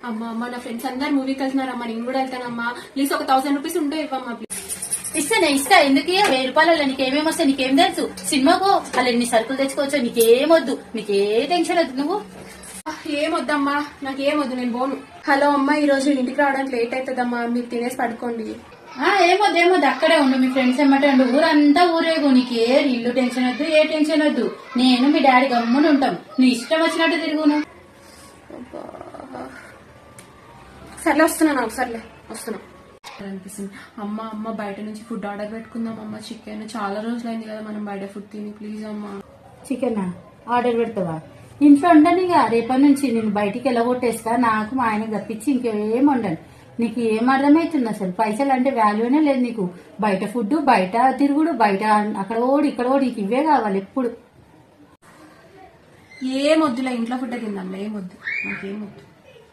అమ్మా అమ్మ నా ఫ్రెండ్స్ అందరు మూవీకి వెళ్తున్నారమ్మా, నేను కూడా వెళ్తానమ్మా. ప్లీజ్ ఒక 1000 రూపీస్ ఉంటే ఇవ్వమ్మా ప్లీజ్. ఇస్తా ఎందుకు 1000 రూపాయలు నీకేమేమి వస్తాయి, నీకేం తెలుసు? సినిమాకు వాళ్ళు ఎన్ని సరుకులు తెచ్చుకోవచ్చు, నీకేమొద్దు, నీకే టెన్షన్ వద్దు. నువ్వు ఏమొద్దమ్మా, నాకేమొద్దు, నేను పోను. హలో అమ్మా, ఈ రోజు ఇంటికి రావడానికి లేట్ అవుతుందమ్మా, మీరు తినేసి పడుకోండి. ఏమొద్దు అక్కడే ఉండు, మీ ఫ్రెండ్స్ ఏమంటే ఉండు, ఊరంతా ఊరేగు, నీకే ఇల్లు టెన్షన్ వద్దు, ఏ టెన్షన్ వద్దు. నేను మీ డాడీ గమ్మున ఉంటాం, నీ ఇష్టం వచ్చినట్టు తిరుగును. సర్లే వస్తున్నా, సర్లే వస్తున్నా అనిపిస్తుంది. అమ్మ బయట నుంచి ఫుడ్ ఆర్డర్ పెట్టుకుందాం అమ్మ. చికెన్ చాలా రోజులైంది కదా మనం బయట ఫుడ్ తిని. ప్లీజ్ అమ్మా. చికెన్ ఆర్డర్ పెడతావా? ఇంట్లో ఉండనిగా, రేపటి నుంచి నేను బయటికి వెళ్ళగొట్టేస్తా. నాకు మా ఆయనకు తప్పించి ఇంకేం ఉండను. నీకు ఏం అర్థమవుతుంది అసలు? పైసలు అంటే వాల్యూనే లేదు నీకు. బయట ఫుడ్, బయట తిరుగుడు, బయట అక్కడ ఓడి ఇక్కడ ఓడి, నీకు ఇవే కావాలి ఎప్పుడు. ఏమొద్దులే, ఇంట్లో ఫుడ్ తిందాంలే, ఏమొద్దు, నాకేమొద్దు.